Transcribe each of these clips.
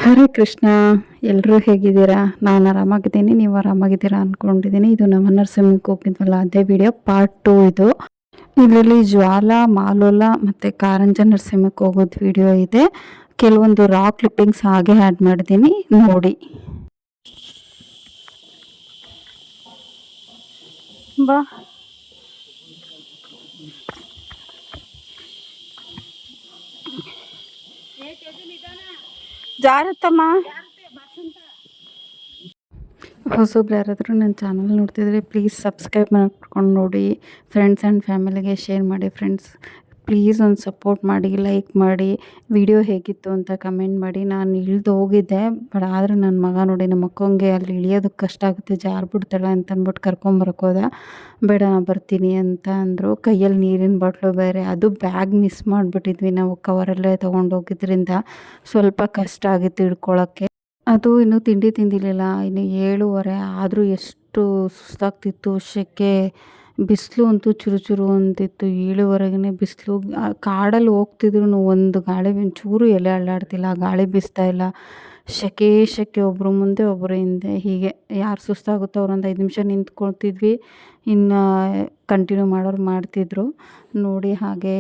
ಹರೇ ಕೃಷ್ಣ. ಎಲ್ಲರೂ ಹೇಗಿದ್ದೀರಾ? ನಾನು ಆರಾಮಾಗಿದ್ದೀನಿ, ನೀವು ಆರಾಮಾಗಿದ್ದೀರಾ ಅಂದ್ಕೊಂಡಿದ್ದೀನಿ. ಇದು ನಮ್ಮ ನರಸಿಂಹಕ್ಕೆ ಹೋಗಿದ್ವಲ್ಲ ಅದೇ ವಿಡಿಯೋ ಪಾರ್ಟ್ 2 ಇದು. ಇದರಲ್ಲಿ ಜ್ವಾಲ, ಮಾಲೋಲ ಮತ್ತು ಕಾರಂಜ ನರಸಿಂಹಕ್ಕೆ ಹೋಗೋದು ವಿಡಿಯೋ ಇದೆ. ಕೆಲವೊಂದು ರಾ ಕ್ಲಿಪ್ಪಿಂಗ್ಸ್ ಹಾಗೆ ಆ್ಯಡ್ ಮಾಡಿದ್ದೀನಿ, ನೋಡಿ. ಬಾ ಜಾರತ್ತಮ್ಮ. ಹೊಸಬ್ರು ಯಾರಾದರೂ ನನ್ನ ಚಾನಲ್ ನೋಡ್ತಿದ್ರೆ ಪ್ಲೀಸ್ ಸಬ್ಸ್ಕ್ರೈಬ್ ಮಾಡ್ಕೊಂಡು ನೋಡಿ. ಫ್ರೆಂಡ್ಸ್ ಆ್ಯಂಡ್ ಫ್ಯಾಮಿಲಿಗೆ ಶೇರ್ ಮಾಡಿ. ಫ್ರೆಂಡ್ಸ್ ಪ್ಲೀಸ್ ಒಂದು ಸಪೋರ್ಟ್ ಮಾಡಿ, ಲೈಕ್ ಮಾಡಿ. ವಿಡಿಯೋ ಹೇಗಿತ್ತು ಅಂತ ಕಮೆಂಟ್ ಮಾಡಿ. ನಾನು ಇಳಿದು ಹೋಗಿದ್ದೆ, ಬಟ್ ಆದರೆ ನನ್ನ ಮಗ ನೋಡಿ, ನಮ್ಮ ಅಕ್ಕಂಗೆ ಅಲ್ಲಿ ಇಳಿಯೋದಕ್ಕೆ ಕಷ್ಟ ಆಗುತ್ತೆ, ಜಾರ್ಬಿಡ್ತಾಳೆ ಅಂತ ಅಂದ್ಬಿಟ್ಟು ಕರ್ಕೊಂಬರಕ್ಕೆ ಬೇಡ ನಾನು ಬರ್ತೀನಿ ಅಂತ ಅಂದರು. ಕೈಯಲ್ಲಿ ನೀರಿನ ಬಾಟ್ಲು ಬೇರೆ, ಅದು ಬ್ಯಾಗ್ ಮಿಸ್ ಮಾಡಿಬಿಟ್ಟಿದ್ವಿ ನಾವು, ಕವರಲ್ಲೇ ತೊಗೊಂಡೋಗಿದ್ರಿಂದ ಸ್ವಲ್ಪ ಕಷ್ಟ ಆಗಿತ್ತು ಹಿಡ್ಕೊಳಕ್ಕೆ. ಅದು ಇನ್ನೂ ತಿಂಡಿ ತಿಂದಿರಲಿಲ್ಲ, ಇನ್ನು 7:30 ಆದರೂ ಎಷ್ಟು ಸುಸ್ತಾಗ್ತಿತ್ತು. ಸೆಕೆ, ಬಿಸಿಲು ಅಂತೂ ಚುರು ಚುರು ಅಂತಿತ್ತು. 7:30ಗೆ ಬಿಸಿಲು. ಕಾಡಲ್ಲಿ ಹೋಗ್ತಿದ್ರು ಒಂದು ಗಾಳಿ ಒಂಚೂರು ಎಲೆ ಅಲ್ಲಾಡ್ತಿಲ್ಲ, ಗಾಳಿ ಬೀಸ್ತಾ ಇಲ್ಲ. ಸೆಕೆ ಒಬ್ಬರು ಮುಂದೆ ಒಬ್ಬರು ಹಿಂದೆ, ಹೀಗೆ ಯಾರು ಸುಸ್ತಾಗುತ್ತೋ ಅವ್ರೊಂದು 5 ನಿಮಿಷ ನಿಂತ್ಕೊಳ್ತಿದ್ವಿ, ಇನ್ನು ಕಂಟಿನ್ಯೂ ಮಾಡೋರು ಮಾಡ್ತಿದ್ರು ನೋಡಿ. ಹಾಗೆ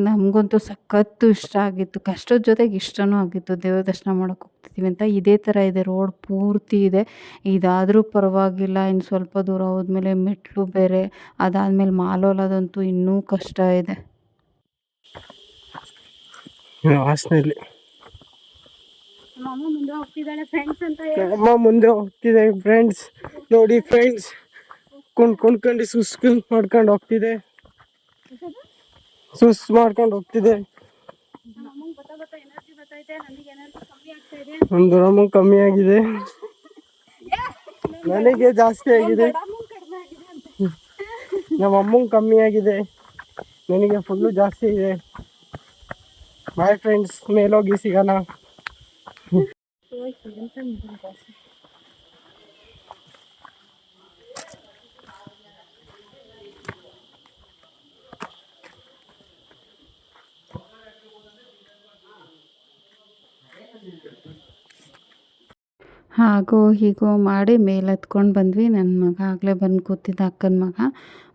ನಮಗಂತೂ ಸಖತ್ತು ಇಷ್ಟ ಆಗಿತ್ತು, ಕಷ್ಟದ ಜೊತೆಗೆ ಇಷ್ಟನೂ ಆಗಿತ್ತು. ದೇವ್ರ ದರ್ಶನ ಮಾಡೋಕ್ಕೆ ಹೋಗ್ತಿದ್ದೀವಿ ಅಂತ. ಇದೇ ಥರ ಇದೆ, ರೋಡ್ ಪೂರ್ತಿ ಇದೆ. ಇದಾದರೂ ಪರವಾಗಿಲ್ಲ, ಇನ್ನು ಸ್ವಲ್ಪ ದೂರ ಹೋದ್ಮೇಲೆ ಮೆಟ್ಲು ಬೇರೆ, ಅದಾದಮೇಲೆ ಮಾಲೋಲದಂತೂ ಇನ್ನೂ ಕಷ್ಟ ಇದೆ. ವಾಸನೆಯಲ್ಲಿ ಅಮ್ಮ ಮುಂದೆ ಹೋಗ್ತಿದ್ದಾಳೆ ಫ್ರೆಂಡ್ಸ್ ಅಂತ, ಅಮ್ಮ ಮುಂದೆ ಹೋಗ್ತಿದೆ ಫ್ರೆಂಡ್ಸ್ ನೋಡಿ. ಫ್ರೆಂಡ್ಸ್ ಕೊಂಡ್ಕೊಂಡು ಸುಸ್ಕೊಂಡು ಮಾಡ್ಕೊಂಡು ಹೋಗ್ತಿದೆ, ಮಾಡ್ಕೊಂಡು ಹೋಗ್ತಿದೆ. ಒಂದು ನಮಗೆ ಕಮ್ಮಿ ಆಗಿದೆ, ನನಗೆ ಜಾಸ್ತಿ ಆಗಿದೆ. ನಮ್ಮ ಅಮ್ಮಂಗೆ ಕಮ್ಮಿ ಆಗಿದೆ, ನನಗೆ ಫುಲ್ಲು ಜಾಸ್ತಿ ಇದೆ. ಬಾಯ್ ಫ್ರೆಂಡ್ಸ್, ಮೇಲೋಗಿ ಸಿಗೋಣ. ಹಾಗೋ ಹೀಗೋ ಮಾಡಿ ಮೇಲೆ ಹತ್ಕೊಂಡು ಬಂದ್ವಿ. ನನ್ನ ಮಗ ಆಗಲೇ ಬಂದು ಕೂತಿದ್ದ, ಅಕ್ಕನ ಮಗ.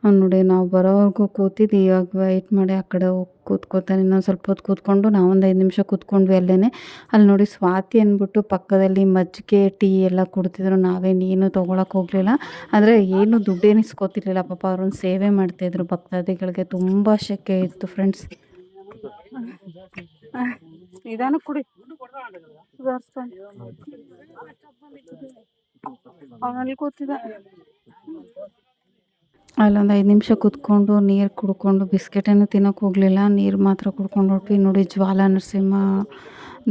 ಅವ್ನು ನೋಡಿ ನಾವು ಬರೋವರೆಗೂ ಕೂತಿದ್ದು, ಇವಾಗ ವೆಯ್ಟ್ ಮಾಡಿ ಆ ಕಡೆ ಹೋಗಿ ಕೂತ್ಕೋತಾನೆ. ಇನ್ನೊಂದು ಸ್ವಲ್ಪ ಹೊತ್ತು ಕೂತ್ಕೊಂಡು ನಾವೊಂದು 5 ನಿಮಿಷ ಕೂತ್ಕೊಂಡ್ವಿ ಅಲ್ಲೇ. ಅಲ್ಲಿ ನೋಡಿ ಸ್ವಾತಿ ಅಂದ್ಬಿಟ್ಟು ಪಕ್ಕದಲ್ಲಿ ಮಜ್ಜಿಗೆ ಟೀ ಎಲ್ಲ ಕುಡ್ತಿದ್ರು. ನಾವೇನೇನು ತೊಗೊಳಕ್ಕೆ ಹೋಗಲಿಲ್ಲ, ಅಂದರೆ ಏನು ದುಡ್ಡೇನು ಇಸ್ಕೊತಿರ್ಲಿಲ್ಲ. ಪಾಪ ಅವ್ರನ್ನ ಸೇವೆ ಮಾಡ್ತಾಯಿದ್ರು ಭಕ್ತಾದಿಗಳಿಗೆ. ತುಂಬ ಸೆಕೆ ಇತ್ತು ಫ್ರೆಂಡ್ಸ್. ನಿಧಾನ ಕುಡಿ, ಅವನಲ್ಲಿ ಕೂತಿದ್ದ. ಅಲ್ಲೊಂದು 5 ನಿಮಿಷ ಕೂತ್ಕೊಂಡು ನೀರು ಕುಡ್ಕೊಂಡು, ಬಿಸ್ಕೆಟೇನು ತಿನ್ನೋಕೆ ಹೋಗಲಿಲ್ಲ, ನೀರು ಮಾತ್ರ ಕುಡ್ಕೊಂಡು ಹೊರಟ್ವಿ. ನೋಡಿ ಜ್ವಾಲ ನರಸಿಂಹ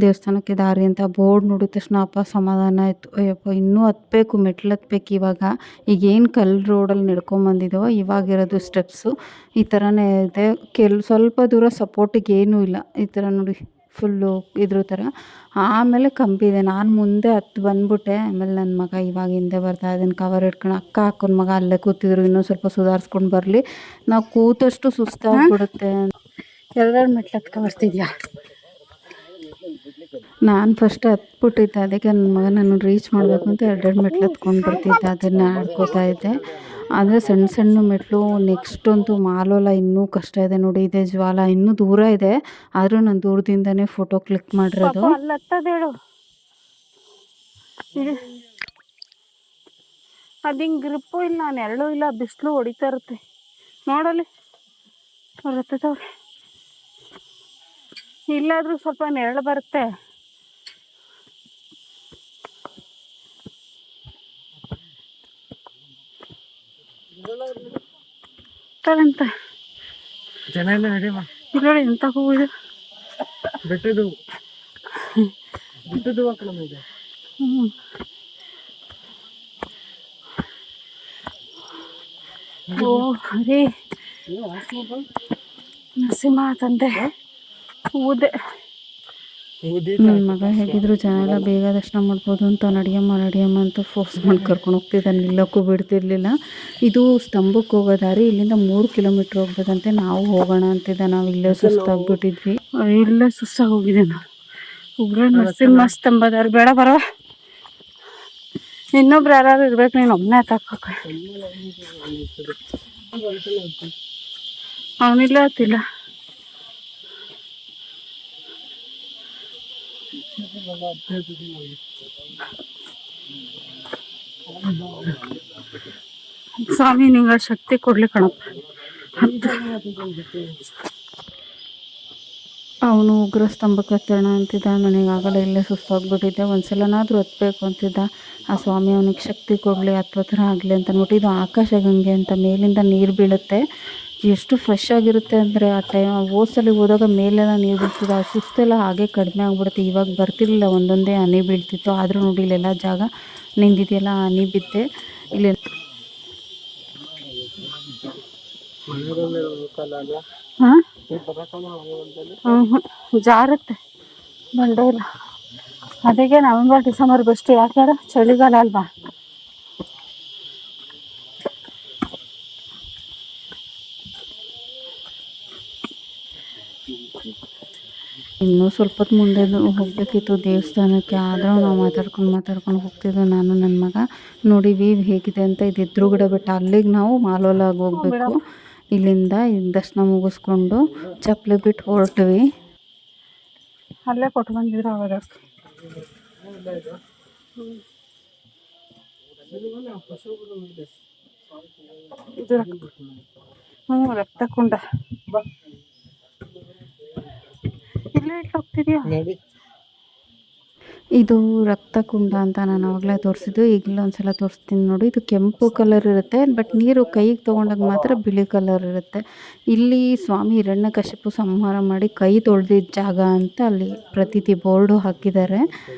ದೇವಸ್ಥಾನಕ್ಕೆ ದಾರಿ ಅಂತ ಬೋರ್ಡ್ ನೋಡಿದ ತಕ್ಷಣ ಅಪ್ಪ ಸಮಾಧಾನ ಆಯಿತು. ಅಯ್ಯಪ್ಪ ಇನ್ನೂ ಹತ್ಬೇಕು, ಮೆಟ್ಲು ಹತ್ಬೇಕು ಇವಾಗ. ಈಗೇನು ಕಲ್ಲು ರೋಡಲ್ಲಿ ನಡ್ಕೊಂಬಂದಿದ್ದೋ ಇವಾಗಿರೋದು ಸ್ಟೆಪ್ಸು ಈ ಥರನೇ ಇದೆ. ಸ್ವಲ್ಪ ದೂರ ಸಪೋರ್ಟಿಗೆ ಏನೂ ಇಲ್ಲ, ಈ ಥರ ನೋಡಿ ಫುಲ್ಲು ಇದ್ರ ಥರ. ಆಮೇಲೆ ಕಂಬಿ ಇದೆ. ನಾನು ಮುಂದೆ ಹತ್ತು ಬಂದ್ಬಿಟ್ಟೆ. ಆಮೇಲೆ ನನ್ನ ಮಗ ಇವಾಗ ಹಿಂದೆ ಬರ್ತಾ ಇದ್ದೀನಿ ಕವರ್ ಹಿಡ್ಕೊಂಡು. ಅಕ್ಕನ ಮಗ ಅಲ್ಲೇ ಕೂತಿದ್ರು, ಇನ್ನೂ ಸ್ವಲ್ಪ ಸುಧಾರಿಸ್ಕೊಂಡು ಬರಲಿ, ನಾವು ಕೂತಷ್ಟು ಸುಸ್ತಾಗ್ಬಿಡುತ್ತೆ. ಎಲ್ಲರೂ ಮೆಟ್ಲು ಹತ್ಕೊ ಬರ್ತಿದ್ಯಾ? ನಾನು ಫಸ್ಟ್ ಹತ್ಬಿಟ್ಟಿದ್ದೆ, ಅದಕ್ಕೆ ನನ್ನ ಮಗ ನಾನು ರೀಚ್ ಮಾಡಬೇಕು ಅಂತ 2 ಮೆಟ್ಲು ಹತ್ಕೊಂಡು ಬರ್ತಿದ್ದೆ, ಅದನ್ನು ಆಡ್ಕೋತಾ ಇದ್ದೆ. ಆದರೆ ಸಣ್ಣ ಸಣ್ಣ ಮೆಟ್ಲು. ನೆಕ್ಸ್ಟ್ ಅಂತೂ ಮಾಲೋಲ ಇನ್ನೂ ಕಷ್ಟ ಇದೆ ನೋಡಿ. ಇದೆ ಜ್ವಾಲ ಇನ್ನೂ ದೂರ ಇದೆ, ಆದರೂ ನಾನು ದೂರದಿಂದನೇ ಫೋಟೋ ಕ್ಲಿಕ್ ಮಾಡಿರೋದು. ಅದು ಹಿಂಗೆ ಗ್ರಿಪ್ಪು ಇಲ್ಲ, ನೆರಳು ಇಲ್ಲ, ಬಿಸಿಲು ಹೊಡಿತಾ ಇರುತ್ತೆ ನೋಡಲಿ. ಅವ್ರು ಹತ್ತವ್ರೆ, ಇಲ್ಲಾದರೂ ಸ್ವಲ್ಪ ನೆರಳು ಬರುತ್ತೆ. ಅಂತ ಜನ ಎಲ್ಲ ನಡೆಯುವ ನೋಡಿ ಎಂತ ಹೂವು ಇದು, ಬೆಟ್ಟದು ಇದೆ. ಓ ಅದೇ ನರಸಿಂಹ ತಂದೆ ಊದೆ. ನನ್ನ ಮಗ ಹೇಗಿದ್ರು ಜನ ಎಲ್ಲ ಬೇಗ ದರ್ಶನ ಮಾಡ್ಬೋದು ಅಂತ ನಡಿಯಮ್ಮ ಅಂತ ಫೋರ್ಸ್ ಮಾಡಿ ಕರ್ಕೊಂಡು ಹೋಗ್ತಿದ್ದ, ನಿಲ್ಲಕ್ಕೂ ಬಿಡ್ತಿರ್ಲಿಲ್ಲ. ಇದು ಸ್ತಂಭಕ್ಕೆ ಹೋಗೋ ದಾರಿ, ಇಲ್ಲಿಂದ 3 ಕಿಲೋಮೀಟ್ರ್ ಹೋಗ್ಬೇಕಂತೆ. ನಾವು ಹೋಗೋಣ ಅಂತಿದ್ದ, ನಾವು ಇಲ್ಲೇ ಸುಸ್ತಾಗ್ಬಿಟ್ಟಿದ್ವಿ. ಇಲ್ಲೇ ಸುಸ್ತಾಗಿ ಹೋಗಿದೆ ನಾವು. ಉಗ್ರ ನರಸಿಂಹ ಸ್ತಂಭದವ್ರು ಬೇಡ ಬರೋ. ಇನ್ನೊಬ್ರು ಯಾರು ಇರ್ಬೇಕು, ನೀನು ಒಬ್ಬನೇ ತಕ್ಕ. ಅವನಿಲ್ಲ ಆತಿಲ್ಲ. ಸ್ವಾಮಿ ನಿಂಗೆ ಶಕ್ತಿ ಕೊಡ್ಲಿ ಕಣಪ್ಪ. ಅವನು ಉಗ್ರ ಸ್ತಂಭಕ್ಕೆ ಹತ್ತೋಣ ಅಂತಿದ್ದ. ನನಗಾಗಲ್ಲ, ಇಲ್ಲೇ ಸುಸ್ತಾಗ್ಬಿಟ್ಟಿದ್ದೆ. ಒಂದ್ಸಲನಾದರೂ ಹತ್ಬೇಕು ಅಂತಿದ್ದ. ಆ ಸ್ವಾಮಿ ಅವನಿಗೆ ಶಕ್ತಿ ಕೊಡಲಿ, ಹತ್ತೋ ಥರ ಆಗಲಿ ಅಂತ ಅಂದ್ಬಿಟ್ಟು. ಇದು ಆಕಾಶಗಂಗೆ ಅಂತ, ಮೇಲಿಂದ ನೀರು ಬೀಳುತ್ತೆ. ಎಷ್ಟು ಫ್ರೆಶ್ ಆಗಿರುತ್ತೆ ಅಂದರೆ ಆ ಟೈಮ್ ಓದ್ಸಲಿ ಹೋದಾಗ ಮೇಲೆಲ್ಲ ನೀರು ಬೀಳ್ತಿದ್ದು, ಆ ಸುಸ್ತೆಲ್ಲ ಹಾಗೆ ಕಡಿಮೆ ಆಗಿಬಿಡುತ್ತೆ. ಇವಾಗ ಬರ್ತಿರ್ಲಿಲ್ಲ, ಒಂದೊಂದೇ ಹನಿ ಬೀಳ್ತಿತ್ತು. ಆದರೂ ನೋಡಿ ಇಲ್ಲೆಲ್ಲ ಜಾಗ ನಿಂದಿದೆಯಲ್ಲ, ಹನಿ ಬಿದ್ದೆ ಇಲ್ಲಿ. ಹಾಂ ಜಾರುತ್ತೆ ಬಂಡೆ ಇಲ್ಲ. ಅದಕ್ಕೆ ನವೆಂಬರ್ ಡಿಸೆಂಬರ್ ಬೆಸ್ಟ್. ಯಾಕೆ ಹೇಳ, ಚಳಿಗಾಲ ಅಲ್ವಾ. ಇನ್ನೂ ಸ್ವಲ್ಪ ಹೊತ್ತು ಮುಂದೆ ಹೋಗಬೇಕಿತ್ತು ದೇವಸ್ಥಾನಕ್ಕೆ. ಆದರೂ ನಾವು ಮಾತಾಡ್ಕೊಂಡು ಹೋಗ್ತಿದ್ದೋ ನಾನು ನನ್ನ ಮಗ. ನೋಡಿ ವೀವ್ ಹೇಗಿದೆ ಅಂತ. ಇದು ಎದುರುಗಡೆ ಬೆಟ್ಟ, ಅಲ್ಲಿಗೆ ನಾವು ಮಾಲೋಲಾಗಿ ಹೋಗಬೇಕು. ಇಲ್ಲಿಂದ ದರ್ಶನ ಮುಗಿಸ್ಕೊಂಡು ಚಪ್ಪಲಿ ಬಿಟ್ಟು ಹೊರಟ್ವಿ. ಅಲ್ಲೇ ಕೊಟ್ಟು ಬಂದಿದ್ರು ಅವಾಗ. ಇದು ರಕ್ತಕುಂಡ. ಇಲ್ಲೇ ಇಟ್ಟು ಹೋಗ್ತಿದ್ಯಾ. ಇದು ರಕ್ತಕುಂಡ ಅಂತ ನಾನು ಆವಾಗಲೇ ತೋರಿಸಿದ್ದು. ಈಗಲೂ ಒಂದ್ಸಲ ತೋರಿಸ್ತೀನಿ ನೋಡಿ. ಇದು ಕೆಂಪು ಕಲರ್ ಇರುತ್ತೆ, ಬಟ್ ನೀರು ಕೈಗೆ ತೊಗೊಂಡಾಗ ಮಾತ್ರ ಬಿಳಿ ಕಲರ್ ಇರುತ್ತೆ. ಇಲ್ಲಿ ಸ್ವಾಮಿ ಹಿರಣ್ಯಕಶಿಪು ಸಂಹಾರ ಮಾಡಿ ಕೈ ತೊಳೆದಿದ್ದ ಜಾಗ ಅಂತ ಅಲ್ಲಿ ಪ್ರತೀತಿ ಬೋರ್ಡು ಹಾಕಿದ್ದಾರೆ.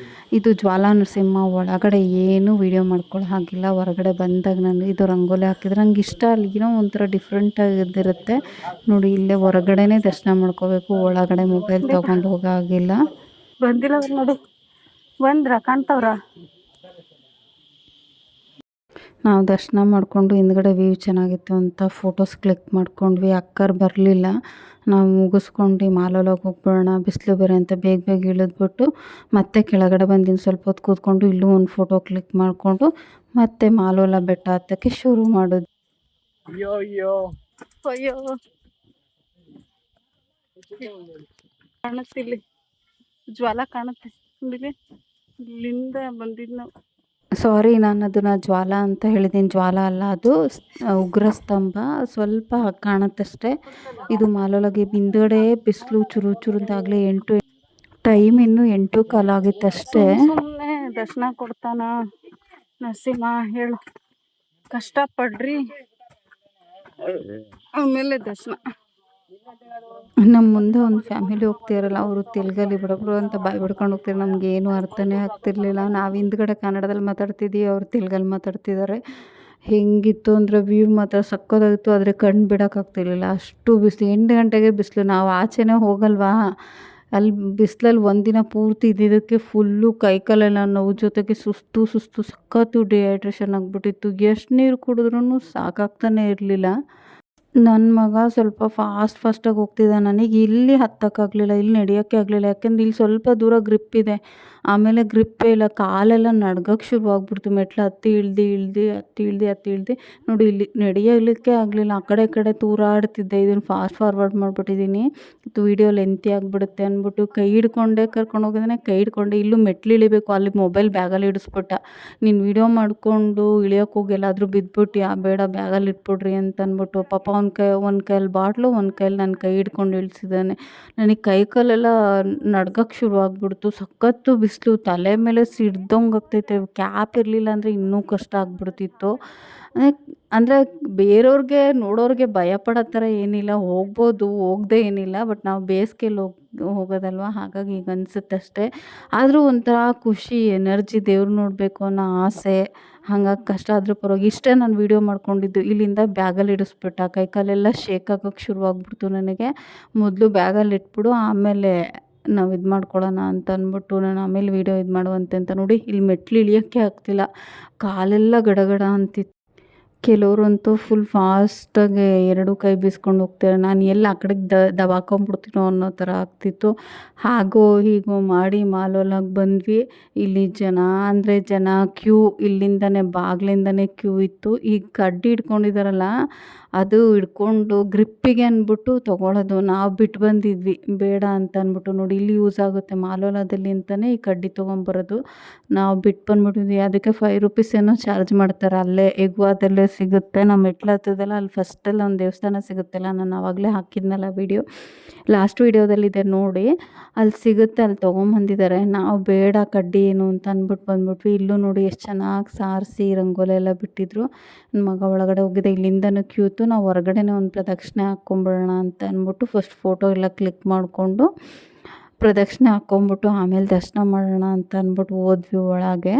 ಇದು ಜ್ವಾಲಾ ನರಸಿಂಹ. ಒಳಗಡೆ ಏನೂ ವೀಡಿಯೋ ಮಾಡ್ಕೊಳ್ಳೋ ಹಾಗಿಲ್ಲ. ಹೊರಗಡೆ ಬಂದಾಗ ನಾನು ಇದು ರಂಗೋಲಿ ಹಾಕಿದ್ರೆ ನಂಗೆ ಇಷ್ಟ. ಅಲ್ಲಿ ಏನೋ ಒಂಥರ ಡಿಫ್ರೆಂಟಾಗಿರುತ್ತೆ ನೋಡಿ. ಇಲ್ಲೇ ಹೊರಗಡೆನೇ ದರ್ಶನ ಮಾಡ್ಕೋಬೇಕು, ಒಳಗಡೆ ಮೊಬೈಲ್ ತೊಗೊಂಡು ಹೋಗೋ ಹಾಗಿಲ್ಲ. ಬಂದಿಲ್ಲ ನೋಡಿ, ಬಂದ್ರ ಕಾಣ್ತವ್ರ. ನಾವು ದರ್ಶನ ಮಾಡಿಕೊಂಡು ಹಿಂದ್ಗಡೆ ವ್ಯೂ ಚೆನ್ನಾಗಿತ್ತು ಅಂತ ಫೋಟೋಸ್ ಕ್ಲಿಕ್ ಮಾಡ್ಕೊಂಡ್ವಿ. ಅಕ್ಕರು ಬರಲಿಲ್ಲ. ನಾವು ಮುಗಿಸ್ಕೊಂಡು ಮಾಲೋಲಾಗಿ ಹೋಗ್ಬಿಡೋಣ, ಬಿಸಿಲು ಬೇರೆ ಅಂತ ಬೇಗ ಬೇಗ ಇಳಿದ್ಬಿಟ್ಟು ಮತ್ತೆ ಕೆಳಗಡೆ ಬಂದಿನ ಸ್ವಲ್ಪ ಹೊತ್ತು ಕೂತ್ಕೊಂಡು ಇಲ್ಲೂ ಒಂದು ಫೋಟೋ ಕ್ಲಿಕ್ ಮಾಡಿಕೊಂಡು ಮತ್ತೆ ಮಾಲೋಲ ಬೆಟ್ಟ ಹತ್ತಕ್ಕೆ ಶುರು ಮಾಡೋದು. ಅಯ್ಯೋ ಅಯ್ಯೋ ಅಯ್ಯೋ ಕಾಣುತ್ತೆ, ಇಲ್ಲಿ ಜ್ವಾಲ ಕಾಣುತ್ತೆ. ಇಲ್ಲಿಂದ ಬಂದಿದ್ದು ನಾವು. ಸಾರಿ, ನಾನು ಅದನ್ನು ಜ್ವಾಲ ಅಂತ ಹೇಳಿದ್ದೀನಿ. ಜ್ವಾಲ ಅಲ್ಲ, ಅದು ಉಗ್ರ ಸ್ತಂಭ. ಸ್ವಲ್ಪ ಕಾಣುತ್ತಷ್ಟೇ. ಇದು ಮಾಲೋಲಾಗಿ ಹಿಂದ್ಗಡೆ ಬಿಸಿಲು ಚುರು ಚುರುದಾಗಲೇ ಟೈಮ್ ಇನ್ನೂ 8:15 ಆಗಿತ್ತಷ್ಟೇ. ಸುಮ್ಮನೆ ದರ್ಶನ ಕೊಡ್ತಾನ ನರಸಿಂಹ, ಹೇಳು ಕಷ್ಟಪಡ್ರಿ ಆಮೇಲೆ ದರ್ಶನ. ನಮ್ಮ ಮುಂದೆ ಒಂದು ಫ್ಯಾಮಿಲಿ ಹೋಗ್ತಿರಲ್ಲ, ಅವರು ತೆಲುಗಲ್ಲಿ ಬಿಡಬ್ರು ಅಂತ ಬಾಯಿ ಬಿಡ್ಕೊಂಡು ಹೋಗ್ತಾರೆ. ನಮ್ಗೆ ಏನು ಅರ್ಥನೇ ಆಗ್ತಿರ್ಲಿಲ್ಲ. ನಾವು ಹಿಂದ್ಗಡೆ ಕನ್ನಡದಲ್ಲಿ ಮಾತಾಡ್ತಿದ್ದೀವಿ, ಅವ್ರು ತೆಲುಗಲ್ಲಿ ಮಾತಾಡ್ತಿದ್ದಾರೆ. ಹೆಂಗಿತ್ತು ಅಂದರೆ ವ್ಯೂ ಮಾತ್ರ ಸಕ್ಕತ್ತಾಗಿತ್ತು. ಆದರೆ ಕಣ್ಣು ಬಿಡೋಕ್ಕಾಗ್ತಿರ್ಲಿಲ್ಲ, ಅಷ್ಟು ಬಿಸಿಲು. 8 ಗಂಟೆಗೆ ಬಿಸಿಲು. ನಾವು ಆಚೆನೇ ಹೋಗಲ್ವಾ, ಅಲ್ಲಿ ಬಿಸಿಲಲ್ಲಿ ಒಂದಿನ ಪೂರ್ತಿ ಇದ್ದಿದ್ದಕ್ಕೆ ಫುಲ್ಲು ಕೈಕಾಲೆಲ್ಲ ನೋವು, ಜೊತೆಗೆ ಸುಸ್ತು ಸಖತ್ತು ಡಿಹೈಡ್ರೇಷನ್ ಆಗಿಬಿಟ್ಟಿತ್ತು. ಎಷ್ಟು ನೀರು ಕುಡಿದ್ರೂ ಸಾಕಾಗ್ತಾನೆ ಇರಲಿಲ್ಲ. ನನ್ನ ಮಗ ಸ್ವಲ್ಪ ಫಾಸ್ಟಾಗಿ ಹೋಗ್ತಿದ್ದ. ನನಗೆ ಇಲ್ಲಿ ಹತ್ತಕ್ಕಾಗಲಿಲ್ಲ, ಇಲ್ಲಿ ನಡೆಯೋಕ್ಕೆ ಆಗಲಿಲ್ಲ. ಯಾಕೆಂದ್ರೆ ಇಲ್ಲಿ ಸ್ವಲ್ಪ ದೂರ ಗ್ರಿಪ್ ಇದೆ, ಆಮೇಲೆ ಗ್ರಿಪ್ಪೇ ಇಲ್ಲ. ಕಾಲೆಲ್ಲ ನಡ್ಗಕ್ಕೆ ಶುರುವಾಗ್ಬಿಡ್ತು. ಮೆಟ್ಲು ಹತ್ತಿ ಇಳ್ದು ನೋಡಿ, ಇಲ್ಲಿ ನಡೆಯಲಿಕ್ಕೆ ಆಗಲಿಲ್ಲ. ಆ ಕಡೆ ಈ ಕಡೆ ತೂರಾಡ್ತಿದ್ದೆ. ಇದನ್ನು ಫಾಸ್ಟ್ ಫಾರ್ವರ್ಡ್ ಮಾಡಿಬಿಟ್ಟಿದ್ದೀನಿ, ವೀಡಿಯೋ ಲೆಂತಿ ಆಗಿಬಿಡುತ್ತೆ ಅಂದ್ಬಿಟ್ಟು. ಕೈ ಹಿಡ್ಕೊಂಡೇ ಕರ್ಕೊಂಡು ಹೋಗಿದ್ದಾನೆ. ಕೈ ಹಿಡ್ಕೊಂಡೆ ಇಲ್ಲೂ ಮೆಟ್ಲು ಇಳಿಬೇಕು. ಅಲ್ಲಿ ಮೊಬೈಲ್ ಬ್ಯಾಗಲ್ಲಿ ಇಡಿಸ್ಬಿಟ್ಟ. ನೀನು ವೀಡಿಯೋ ಮಾಡಿಕೊಂಡು ಇಳಿಯೋಕ್ಕೆ ಹೋಗಿ ಎಲ್ಲಾದರೂ ಬಿದ್ದುಬಿಟ್ಟು ಬೇಡ ಬ್ಯಾಗಲ್ಲಿ ಇಟ್ಬಿಡ್ರಿ ಅಂತ ಅಂದ್ಬಿಟ್ಟು. ಪಾಪ ಒಂದು ಕೈಯಲ್ಲಿ ಬಾಟ್ಲು, ಒಂದು ಕೈಯಲ್ಲಿ ನನ್ನ ಕೈ ಹಿಡ್ಕೊಂಡು ಇಳಿಸಿದ್ದಾನೆ. ನನಗೆ ಕೈ ಕಾಲೆಲ್ಲ ನಡ್ಗಕ್ಕೆ ಶುರುವಾಗ್ಬಿಡ್ತು. ಸಖತ್ತು ಬಿಸಿಲು, ತಲೆ ಮೇಲೆ ಸಿಡ್ದಂಗೆ ಆಗ್ತೈತೆ. ಕ್ಯಾಪ್ ಇರಲಿಲ್ಲ ಅಂದರೆ ಇನ್ನೂ ಕಷ್ಟ ಆಗ್ಬಿಡ್ತಿತ್ತು. ಅಂದರೆ ಬೇರೆಯವ್ರಿಗೆ ನೋಡೋರಿಗೆ ಭಯಪಡೋ ಥರ ಏನಿಲ್ಲ, ಹೋಗ್ಬೋದು, ಹೋಗದೆ ಏನಿಲ್ಲ. ಬಟ್ ನಾವು ಬೇಸಿಗೆಯಲ್ಲಿ ಹೋಗೋದಲ್ವ, ಹಾಗಾಗಿ ಈಗ ಅನಿಸುತ್ತೆ ಅಷ್ಟೇ. ಆದರೂ ಒಂಥರ ಖುಷಿ, ಎನರ್ಜಿ, ದೇವ್ರು ನೋಡಬೇಕು ಅನ್ನೋ ಆಸೆ. ಹಾಗಾಗಿ ಕಷ್ಟ ಆದರೂ ಪರವಾಗಿ ಇಷ್ಟೇ ನಾನು ವೀಡಿಯೋ ಮಾಡ್ಕೊಂಡಿದ್ದು. ಇಲ್ಲಿಂದ ಬ್ಯಾಗಲ್ಲಿ ಇಡಿಸ್ಬಿಟ್ಟ. ಕೈ ಕಾಲೆಲ್ಲ ಶೇಕ್ ಆಗೋಕ್ಕೆ ಶುರುವಾಗ್ಬಿಡ್ತು ನನಗೆ. ಮೊದಲು ಬ್ಯಾಗಲ್ಲಿ ಇಟ್ಬಿಡು, ಆಮೇಲೆ ನಾವು ಇದು ಮಾಡ್ಕೊಳ್ಳೋಣ ಅಂತ ಅಂದ್ಬಿಟ್ಟು ನಾನು ಆಮೇಲೆ ವೀಡಿಯೋ ಇದು ಮಾಡುವಂತೆ ಅಂತ. ನೋಡಿ, ಇಲ್ಲಿ ಮೆಟ್ಲು ಇಳಿಯೋಕ್ಕೆ ಆಗ್ತಿಲ್ಲ, ಕಾಲೆಲ್ಲ ಗಡಗಡ ಅಂತಿತ್ತು. ಕೆಲವ್ರಂತೂ ಫುಲ್ ಫಾಸ್ಟಾಗಿ ಎರಡು ಕೈ ಬೀಸ್ಕೊಂಡು ಹೋಗ್ತಾರೆ. ನಾನು ಎಲ್ಲಿ ಆ ಕಡೆಗೆ ದಬಾಕೊಂಬಿಡ್ತೀನೋ ಅನ್ನೋ ಥರ ಆಗ್ತಿತ್ತು. ಹಾಗೋ ಹೀಗೋ ಮಾಡಿ ಮಾಲೋಲಾಗೆ ಬಂದ್ವಿ. ಇಲ್ಲಿ ಜನ ಅಂದರೆ ಜನ, ಕ್ಯೂ ಇಲ್ಲಿಂದನೇ ಬಾಗಿಲಿಂದನೇ ಕ್ಯೂ ಇತ್ತು. ಈ ಕಡ್ಡಿ ಹಿಡ್ಕೊಂಡಿದ್ದಾರಲ್ಲ, ಅದು ಹಿಡ್ಕೊಂಡು ಗ್ರಿಪ್ಪಿಗೆ ಅಂದ್ಬಿಟ್ಟು ತೊಗೊಳೋದು. ನಾವು ಬಿಟ್ಟು ಬಂದಿದ್ವಿ ಬೇಡ ಅಂತ ಅಂದ್ಬಿಟ್ಟು. ನೋಡಿ ಇಲ್ಲಿ ಯೂಸ್ ಆಗುತ್ತೆ ಮಾಲೋಲಾದಲ್ಲಿ ಅಂತಲೇ ಈ ಕಡ್ಡಿ ತೊಗೊಂಬರೋದು. ನಾವು ಬಿಟ್ಟು ಬಂದ್ಬಿಟ್ಟಿದ್ವಿ. ಅದಕ್ಕೆ 5 ರೂಪೀಸ್ ಏನೋ ಚಾರ್ಜ್ ಮಾಡ್ತಾರೆ. ಅಲ್ಲೇ ಎಗ್ವಾದಲ್ಲೇ ಸಿಗುತ್ತೆ. ನಾವು ಮೆಟ್ಲು ಹತ್ತದಲ್ಲ, ಅಲ್ಲಿ ಫಸ್ಟಲ್ಲಿ ಒಂದು ದೇವಸ್ಥಾನ ಸಿಗುತ್ತಲ್ಲ, ನಾನು ಆವಾಗಲೇ ಹಾಕಿದ್ನಲ್ಲ ವಿಡಿಯೋ, ಲಾಸ್ಟ್ ವೀಡಿಯೋದಲ್ಲಿದೆ ನೋಡಿ, ಅಲ್ಲಿ ಸಿಗುತ್ತೆ, ಅಲ್ಲಿ ತೊಗೊಂಬಂದಿದ್ದಾರೆ. ನಾವು ಬೇಡ ಕಡ್ಡಿ ಏನು ಅಂತ ಅಂದ್ಬಿಟ್ಟು ಬಂದ್ಬಿಟ್ವಿ. ಇಲ್ಲೂ ನೋಡಿ ಎಷ್ಟು ಚೆನ್ನಾಗಿ ಸಾರಿಸಿ ರಂಗೋಲಿ ಎಲ್ಲ ಬಿಟ್ಟಿದ್ರು. ನನ್ನ ಮಗ ಒಳಗಡೆ ಹೋಗಿದ್ದೆ, ಇಲ್ಲಿಂದನೂ ಕ್ಯೂ ಇತ್ತು. ನಾವು ಹೊರಗಡೆನೇ ಒಂದು ಪ್ರದಕ್ಷಿಣೆ ಹಾಕ್ಕೊಂಬಿಡೋಣ ಅಂತ ಅಂದ್ಬಿಟ್ಟು ಫಸ್ಟ್ ಫೋಟೋ ಎಲ್ಲ ಕ್ಲಿಕ್ ಮಾಡಿಕೊಂಡು ಪ್ರದಕ್ಷಿಣೆ ಹಾಕ್ಕೊಂಬಿಟ್ಟು ಆಮೇಲೆ ದರ್ಶನ ಮಾಡೋಣ ಅಂತ ಅಂದ್ಬಿಟ್ಟು ಹೋದ್ವಿ ಒಳಗೆ.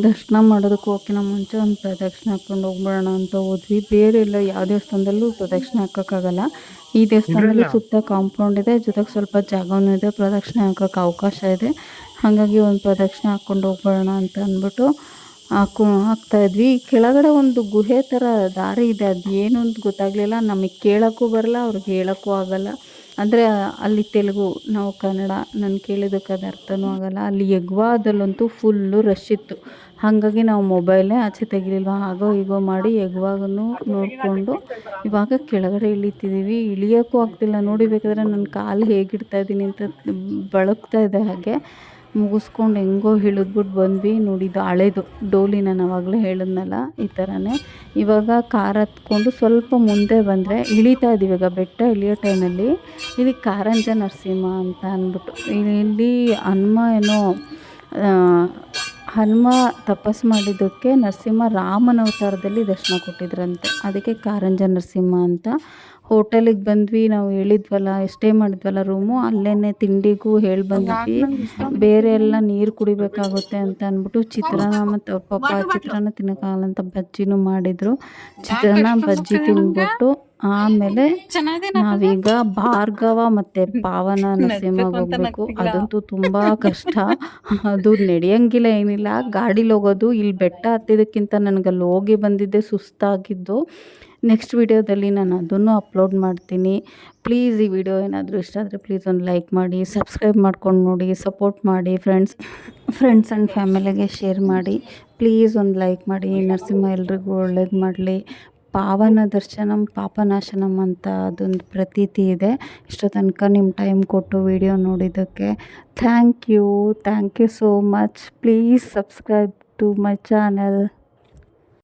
ದರ್ಶನ ಮಾಡೋದಕ್ಕೆ ಹೋಗೋಕ್ಕಿಂತ ಮುಂಚೆ ಒಂದು ಪ್ರದಕ್ಷಿಣೆ ಹಾಕ್ಕೊಂಡು ಹೋಗ್ಬಿಡೋಣ ಅಂತ ಹೋದ್ವಿ. ಬೇರೆ ಎಲ್ಲ ಯಾವ ದೇವಸ್ಥಾನದಲ್ಲೂ ಪ್ರದಕ್ಷಿಣೆ ಹಾಕೋಕ್ಕಾಗಲ್ಲ. ಈ ದೇವಸ್ಥಾನದಲ್ಲಿ ಸುತ್ತ ಕಾಂಪೌಂಡ್ ಇದೆ, ಜೊತೆಗೆ ಸ್ವಲ್ಪ ಜಾಗವೂ ಇದೆ, ಪ್ರದಕ್ಷಿಣೆ ಹಾಕೋಕ್ಕೆ ಅವಕಾಶ ಇದೆ. ಹಾಗಾಗಿ ಒಂದು ಪ್ರದಕ್ಷಿಣೆ ಹಾಕ್ಕೊಂಡು ಹೋಗ್ಬಿಡೋಣ ಅಂತ ಅಂದ್ಬಿಟ್ಟು ಹಾಕ್ತಾಯಿದ್ವಿ. ಕೆಳಗಡೆ ಒಂದು ಗುಹೆ ಥರ ದಾರಿ ಇದೆ, ಅದು ಏನು ಅಂತ ಗೊತ್ತಾಗಲಿಲ್ಲ. ನಮಗೆ ಕೇಳೋಕ್ಕೂ ಬರಲ್ಲ, ಅವ್ರಿಗೆ ಹೇಳೋಕ್ಕೂ ಆಗೋಲ್ಲ. ಅಂದರೆ ಅಲ್ಲಿ ತೆಲುಗು, ನಾವು ಕನ್ನಡ, ನಾನು ಕೇಳಿದ್ದಕ್ಕೆ ಅದು ಅರ್ಥನೂ ಆಗೋಲ್ಲ. ಅಲ್ಲಿ ಎಗ್ವಾದಲ್ಲಂತೂ ಫುಲ್ಲು ರಶ್ ಇತ್ತು. ಹಾಗಾಗಿ ನಾವು ಮೊಬೈಲೇ ಆಚೆ ತೆಗಿಲಿಲ್ವ. ಹಾಗೋ ಹೀಗೋ ಮಾಡಿ ಎಗ್ವಾಗನ್ನು ನೋಡಿಕೊಂಡು ಇವಾಗ ಕೆಳಗಡೆ ಇಳಿತಿದ್ದೀವಿ. ಇಳಿಯೋಕ್ಕೂ ಆಗ್ತಿಲ್ಲ ನೋಡಿ, ಬೇಕಾದರೆ ನನ್ನ ಕಾಲು ಹೇಗಿಡ್ತಾ ಇದ್ದೀನಿ ಅಂತ ಬಳಕ್ತಾ ಇದೆ. ಹಾಗೆ ಮುಗಿಸ್ಕೊಂಡು ಹೆಂಗೋ ಇಳಿದ್ಬಿಟ್ಟು ಬಂದ್ವಿ. ನೋಡಿ ಇದು ಹಳೇದು ಡೋಲಿ, ನಾನು ಆವಾಗಲೇ ಹೇಳಿದ್ನಲ್ಲ ಈ ಥರನೇ. ಇವಾಗ ಕಾರ್ ಹತ್ಕೊಂಡು ಸ್ವಲ್ಪ ಮುಂದೆ ಬಂದರೆ ಇಳಿತಾ ಇದ್ದೀವಿ. ಈಗ ಬೆಟ್ಟ ಇಳಿಯೋ ಟೈಮಲ್ಲಿ ಇಲ್ಲಿ ಕಾರಂಜ ನರಸಿಂಹ ಅಂತ ಅಂದ್ಬಿಟ್ಟು, ಇಲ್ಲಿ ಹನುಮ ತಪಸ್ಸು ಮಾಡಿದ್ದಕ್ಕೆ ನರಸಿಂಹ ರಾಮನ ಅವತಾರದಲ್ಲಿ ದರ್ಶನ ಕೊಟ್ಟಿದ್ರಂತೆ. ಅದಕ್ಕೆ ಕಾರಂಜ ನರಸಿಂಹ ಅಂತ. ಹೋಟೆಲಿಗೆ ಬಂದ್ವಿ, ನಾವು ಹೇಳಿದ್ವಲ್ಲ, ಸ್ಟೇ ಮಾಡಿದ್ವಲ್ಲ ರೂಮು, ಅಲ್ಲೇ ತಿಂಡಿಗೂ ಹೇಳಿ ಬಂದ್ವಿ. ಬೇರೆ ಎಲ್ಲ ನೀರು ಕುಡಿಬೇಕಾಗುತ್ತೆ ಅಂತ ಅಂದ್ಬಿಟ್ಟು ಚಿತ್ರಾನ್ನ, ಮತ್ತು ಅವ್ರ ಪಾಪ ಚಿತ್ರಾನ್ನ ತಿನ್ನೋಕ್ಕಾಗಲ್ಲ ಅಂತ ಬಜ್ಜಿನೂ ಮಾಡಿದರು. ಚಿತ್ರಾನ್ನ ಬಜ್ಜಿ ತಿಂದ್ಬಿಟ್ಟು ಆಮೇಲೆ ನಾವೀಗ ಭಾರ್ಗವ ಮತ್ತು ಪಾವನ ನರಸಿಂಹಗೆ ಹೋಗಬೇಕು. ಅದಂತೂ ತುಂಬ ಕಷ್ಟ, ಅದು ನಡೆಯೋಂಗಿಲ್ಲ, ಏನಿಲ್ಲ, ಗಾಡೀಲಿ ಹೋಗೋದು. ಇಲ್ಲಿ ಬೆಟ್ಟ ಹತ್ತಿದ್ದಕ್ಕಿಂತ ನನಗೆ ಅಲ್ಲಿ ಹೋಗಿ ಬಂದಿದ್ದೆ ಸುಸ್ತಾಗಿದ್ದು. ನೆಕ್ಸ್ಟ್ ವೀಡಿಯೋದಲ್ಲಿ ನಾನು ಅದನ್ನು ಅಪ್ಲೋಡ್ ಮಾಡ್ತೀನಿ. ಪ್ಲೀಸ್ ಈ ವಿಡಿಯೋ ಏನಾದರೂ ಇಷ್ಟ ಆದರೆ ಪ್ಲೀಸ್ ಒಂದು ಲೈಕ್ ಮಾಡಿ, ಸಬ್ಸ್ಕ್ರೈಬ್ ಮಾಡ್ಕೊಂಡು ನೋಡಿ, ಸಪೋರ್ಟ್ ಮಾಡಿ. ಫ್ರೆಂಡ್ಸ್ ಆ್ಯಂಡ್ ಫ್ಯಾಮಿಲಿಗೆ ಶೇರ್ ಮಾಡಿ. ಪ್ಲೀಸ್ ಒಂದು ಲೈಕ್ ಮಾಡಿ. ನರಸಿಂಹ ಎಲ್ರಿಗೂ ಒಳ್ಳೇದು ಮಾಡಲಿ. ಪಾವನ ದರ್ಶನಂ ಪಾಪನಾಶನಂ ಅಂತ ಅದೊಂದು ಪ್ರತೀತಿ ಇದೆ. ಇಷ್ಟೋ ತನಕ ನಿಮ್ಮ ಟೈಮ್ ಕೊಟ್ಟು ವಿಡಿಯೋ ನೋಡಿದ್ದಕ್ಕೆ thank you so much. Please subscribe to my channel.